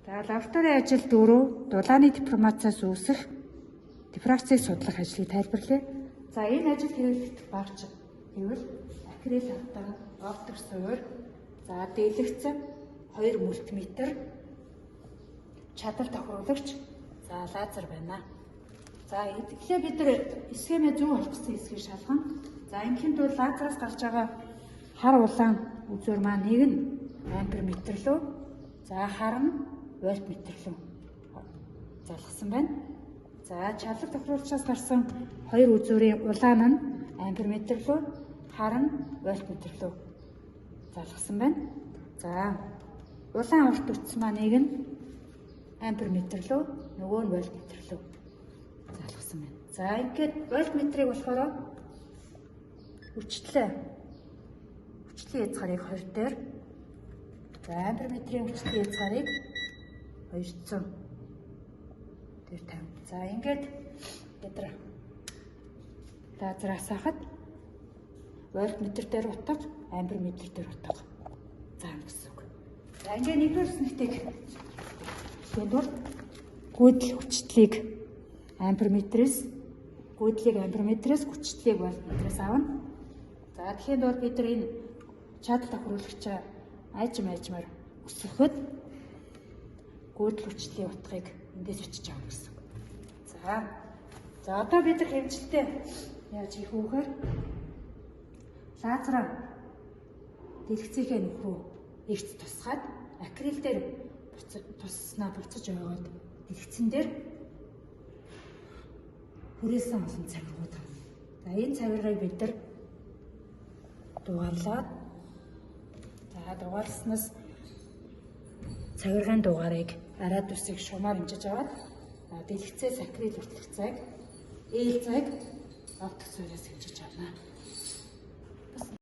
За лабораторийн ажил 4 дулааны деформацаас үүсэх дифракцийг судлах ажлыг тайлбарлая. За энэ ажил хэрэглэх багч гэвэл акрил хавтан, оптик суур, за дэлгэцэн 2 мультиметр, чадвар тохируулагч, за лазер байна. За тэгэхээр бид нар схемээ зөв олгосон хэсгийг шалган. За ингэхийн тулд лазераас гарч байгаа хар улаан үзүүр маань нэг нь ампер метр лөө, за хар нь вольтметр лөө залгасан байна. За чадвар тохируулагчаас гарсан хоёр үзүүрийн улаан нь ампер метр лөө, хар нь вольтметр лөө залгасан байна. За улаан урт үтс маань нэг нь ампер метр лөө, нөгөө нь вольтметр лөө залгасан байна. За ингээд вольтметрийг болохоор хүчтэй хязгаарыг 20 дээр, за ампер метрийн хүчтэй хязгаарыг 200 дээр тавина. За ингээд бид лазераас хахад вольтметр дээр утга, ампер метр дээр утга заана гэсэн үг. За ингээд нэгдүгээр үснэгтийг тэгвэл гүйдэл хүчтлийг ампер метрээс, хүчтлийг вольтметрээс авна. За тэгэхээр бол бид нар энэ чадвар тохируулагчаа айжмаар өсгөхөд гүйдэл хүчлийн утгыг эндээс очиж авах гэсэн. За одоо бид нар хэмжилтээ яаж хийх вэ гэхээр лазераа дэлгэцийнхээ нүх рүү эрт тусгаад акрил дээр туссанаа буцаж яваад дэлгэцэн дээр хүрээсэн олон цавиргууд байна. За энэ цавиргыг бид нар дугаарлаад, за дугаарласнаас цавиргын дугаарыг радиусыг шумаар хэмжиж аваад дэлгэцээс акрил хүртэлх цаг, ээл цаг оптик суураас хэмжиж авна.